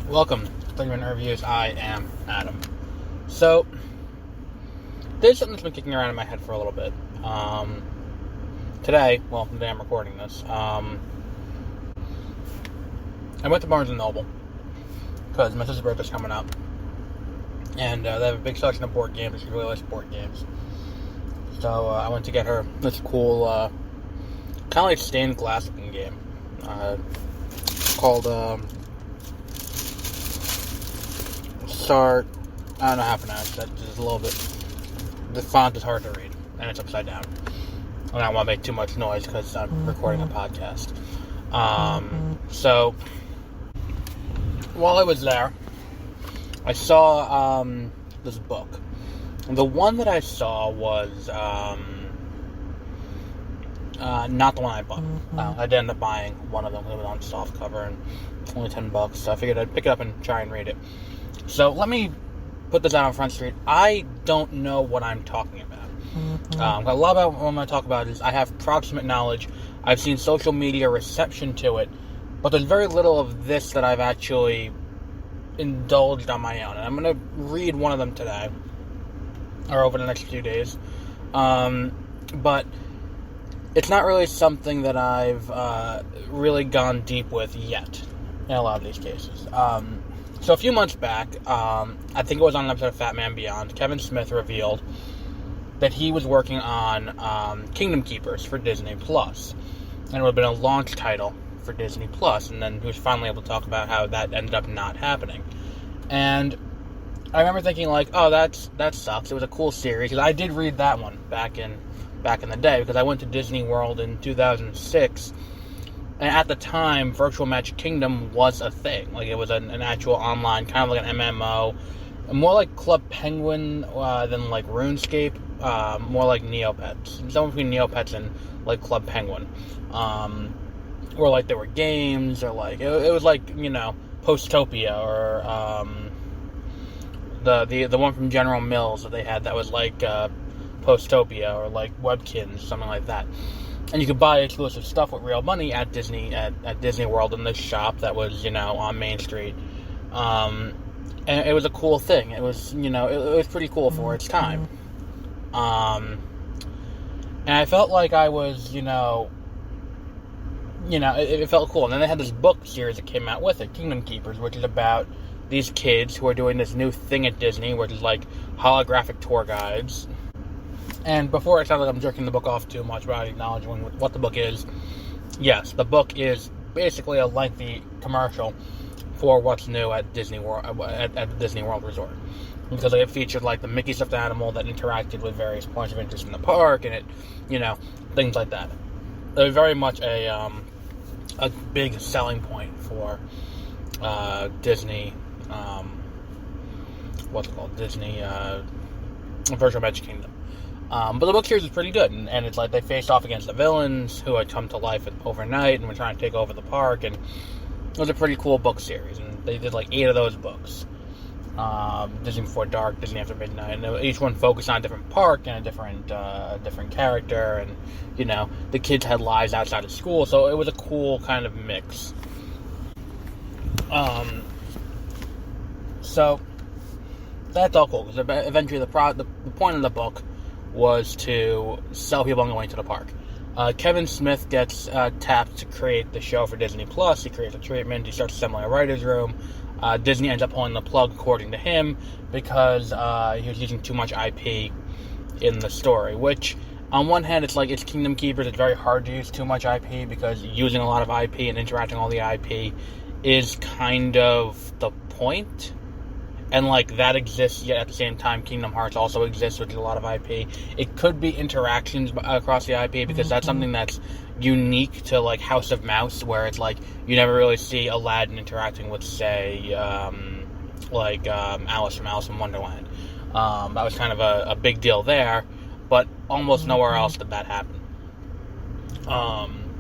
Welcome to 30-Minute Reviews. I am Adam. So, there's something that's been kicking around in my head for a little bit. Today I'm recording this, I went to Barnes & Noble because my sister's birthday's coming up, and they have a big section of board games. She really likes board games. So, I went to get her this cool, kind of like stained glass looking game, called, Start. I don't know how to pronounce that. Just a little bit. The font is hard to read, and it's upside down. And I don't want to make too much noise because I'm recording a podcast. So while I was there, I saw this book. And the one that I saw was not the one I bought. I did end up buying one of them because it was on softcover and only $10. So I figured I'd pick it up and try and read it. So let me put this out on Front Street. I don't know what I'm talking about. A lot about what I'm going to talk about is I have proximate knowledge. I've seen social media reception to it, but there's very little of this that I've actually indulged on my own. And I'm going to read one of them today, or over the next few days. But it's not really something that I've really gone deep with yet in a lot of these cases. So a few months back, I think it was on an episode of Fat Man Beyond, Kevin Smith revealed that he was working on Kingdom Keepers for Disney+. And it would have been a launch title for Disney+. And then he was finally able to talk about how that ended up not happening. And I remember thinking, like, oh, that sucks. It was a cool series. Because I did read that one back in the day, because I went to Disney World in 2006. And at the time, Virtual Magic Kingdom was a thing. Like, it was an actual online, kind of like an MMO. More like Club Penguin than like RuneScape. More like Neopets. Somewhere between Neopets and like Club Penguin. Or like there were games, or like, it was like, Postopia, or the one from General Mills that they had that was like Postopia, or like Webkins, something like that. And you could buy exclusive stuff with real money at Disney World in this shop that was, on Main Street. And it was a cool thing. It was, it was pretty cool for its time. And I felt like I was, it felt cool. And then they had this book series that came out with it, Kingdom Keepers, which is about these kids who are doing this new thing at Disney, which is like holographic tour guides. And before it sounds like I'm jerking the book off too much without acknowledging what the book is, yes, the book is basically a lengthy commercial for what's new at Disney World, at the Disney World Resort. Because it featured like the Mickey stuffed animal that interacted with various points of interest in the park, and it, things like that. It was very much a big selling point for Disney, Disney Virtual Magic Kingdom. But the book series is pretty good, and it's like they faced off against the villains who had come to life overnight and were trying to take over the park, and it was a pretty cool book series, and they did like 8 of those books. Disney Before Dark, Disney After Midnight, and each one focused on a different park and a different character, and, the kids had lives outside of school, so it was a cool kind of mix. So, that's all cool, because eventually the point of the book was to sell people on going to the park. Kevin Smith gets tapped to create the show for Disney+. He creates a treatment. He starts assembling a writer's room. Disney ends up pulling the plug, according to him, because he was using too much IP in the story, which, on one hand, it's like, it's Kingdom Keepers. It's very hard to use too much IP, because using a lot of IP and interacting all the IP is kind of the point. And, like, that exists, yet at the same time, Kingdom Hearts also exists, which is a lot of IP. It could be interactions across the IP, because that's something that's unique to, like, House of Mouse, where it's, like, you never really see Aladdin interacting with, say, Alice from Alice in Wonderland. That was kind of a big deal there, but almost nowhere else did that happen,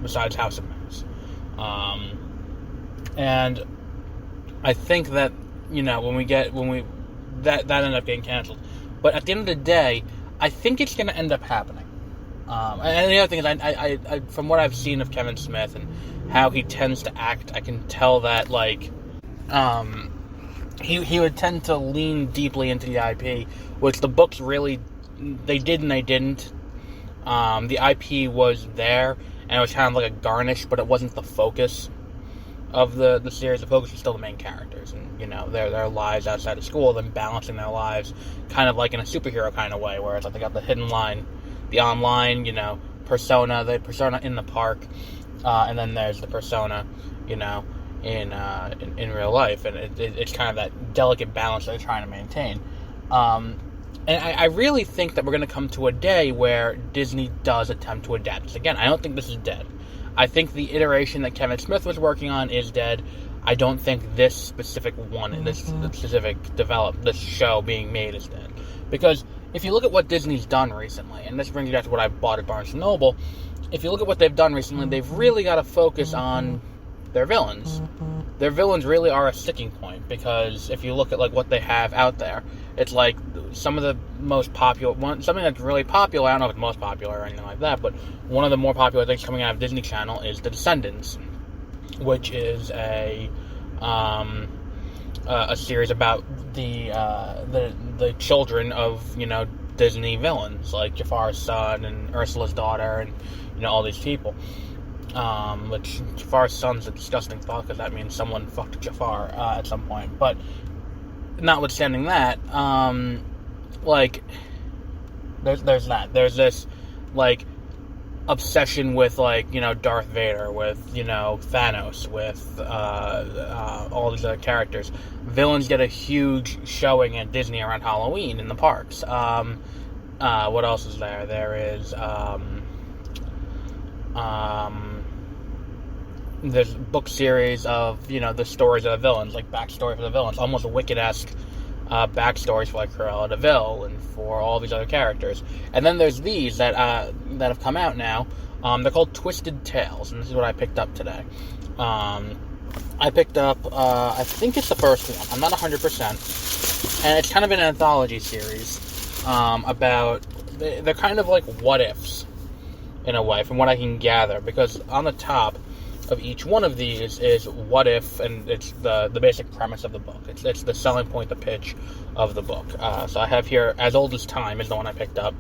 besides House of Mouse. And I think that, that ended up getting canceled. But at the end of the day, I think it's going to end up happening. And the other thing is, I from what I've seen of Kevin Smith and how he tends to act, I can tell that, like, he would tend to lean deeply into the IP, which the books really, they did and they didn't. The IP was there, and it was kind of like a garnish, but it wasn't the focus of the series. The focus was still the main characters, and, you know, their lives outside of school, them balancing their lives, kind of like in a superhero kind of way, where it's like they got the hidden line, the online, you know, persona, the persona in the park, and then there's the persona, you know, in real life, and it's kind of that delicate balance that they're trying to maintain. And I really think that we're going to come to a day where Disney does attempt to adapt this again. I don't think this is dead. I think the iteration that Kevin Smith was working on is dead. I don't think this specific one, this specific this show being made is dead. Because if you look at what Disney's done recently, and this brings you back to what I bought at Barnes & Noble, if you look at what they've done recently, they've really got to focus on their villains. Their villains really are a sticking point, because if you look at like what they have out there, it's like some of the most popular something that's really popular. I don't know if it's most popular or anything like that, but one of the more popular things coming out of Disney Channel is The Descendants, which is a series about the children of, you know, Disney villains like Jafar's son and Ursula's daughter, and, you know, all these people. Which Jafar's son's a disgusting thought, because that means someone fucked Jafar at some point. But notwithstanding that, like, there's that. There's this, like, obsession with, like, you know, Darth Vader, with, you know, Thanos, with all these other characters. Villains get a huge showing at Disney around Halloween in the parks. What else is there? There is there's a book series of, you know, the stories of the villains, like backstory for the villains, almost Wicked-esque backstories for, like, Cruella de Vil and for all these other characters. And then there's these that have come out now. They're called Twisted Tales, and this is what I picked up today. I picked up, I think it's the first one. I'm not 100%. And it's kind of an anthology series about, they're kind of like what-ifs, in a way, from what I can gather, because on the top of each one of these is what if, and it's the basic premise of the book. It's the selling point, the pitch of the book. So I have here As Old as Time is the one I picked up,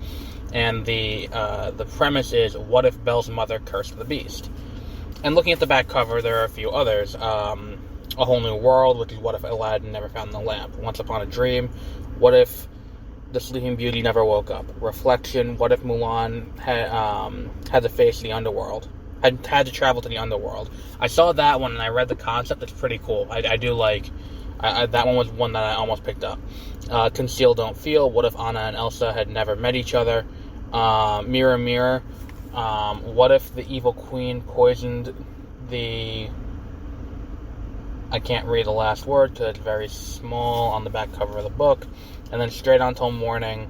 and the premise is, what if Belle's mother cursed the beast? And looking at the back cover, there are a few others. A Whole New World, which is what if Aladdin never found the lamp? Once Upon a Dream, what if the Sleeping Beauty never woke up? Reflection, what if Mulan had to face the underworld? Had to travel to the underworld. I saw that one and I read the concept. It's pretty cool. I do like... that one was one that I almost picked up. Conceal, Don't Feel. What if Anna and Elsa had never met each other? Mirror, Mirror. What if the evil queen poisoned the... I can't read the last word because it's very small on the back cover of the book. And then Straight On Till Morning.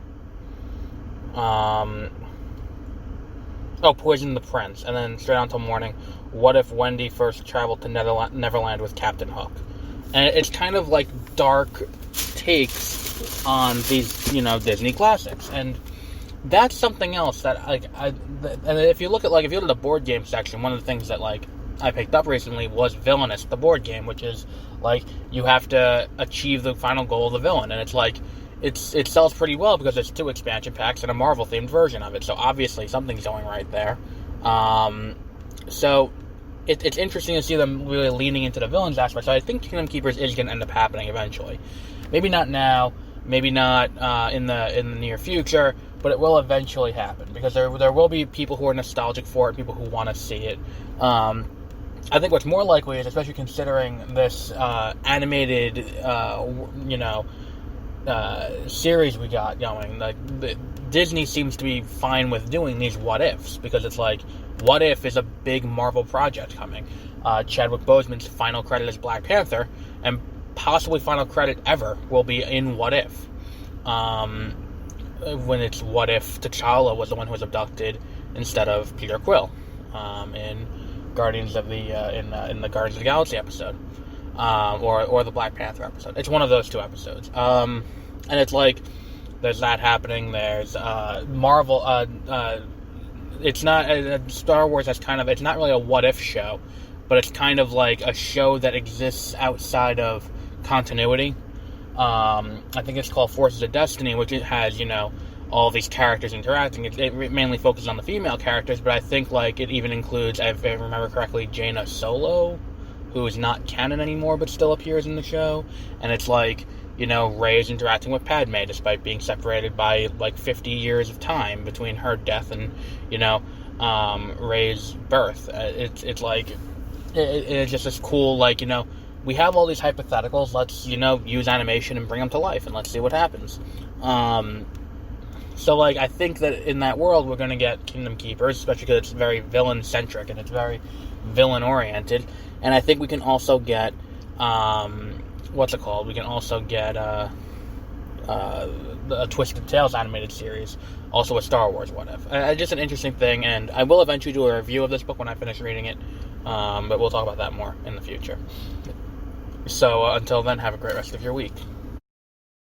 Poison the Prince. And then Straight On Till Morning, what if Wendy first traveled to Neverland with Captain Hook? And it's kind of like dark takes on these, you know, Disney classics. And that's something else that, like, and if you look at the board game section, one of the things that, like, I picked up recently was Villainous, the board game, which is, like, you have to achieve the final goal of the villain. And it's like, it sells pretty well because there's 2 expansion packs and a Marvel-themed version of it. So obviously something's going right there. So it's interesting to see them really leaning into the villains aspect. So I think Kingdom Keepers is going to end up happening eventually. Maybe not now, maybe not in the near future, but it will eventually happen because there will be people who are nostalgic for it, people who want to see it. I think what's more likely is, especially considering this animated, series we got going, like, Disney seems to be fine with doing these what-ifs, because it's like, what if is a big Marvel project coming? Chadwick Boseman's final credit as Black Panther, and possibly final credit ever, will be in What If. When it's what if T'Challa was the one who was abducted instead of Peter Quill in Guardians of the in the Guardians of the Galaxy episode, or the Black Panther episode. It's one of those 2 episodes. And it's like, there's that happening. There's Marvel. It's not Star Wars. It's not really a what if show, but it's kind of like a show that exists outside of continuity. I think it's called Forces of Destiny, which it has, all these characters interacting. It mainly focuses on the female characters, but I think, like, it even includes, if I remember correctly, Jaina Solo, who is not canon anymore, but still appears in the show. And it's like, Rey is interacting with Padme, despite being separated by, like, 50 years of time between her death and, Rey's birth. It's like, it's just this cool, like, we have all these hypotheticals, let's, use animation and bring them to life, and let's see what happens. So, like, I think that in that world, we're going to get Kingdom Keepers, especially because it's very villain-centric, and it's very villain-oriented. And I think we can also get, what's it called? We can also get, a Twisted Tales animated series, also with Star Wars, whatever. Just an interesting thing, and I will eventually do a review of this book when I finish reading it, but we'll talk about that more in the future. So, until then, have a great rest of your week.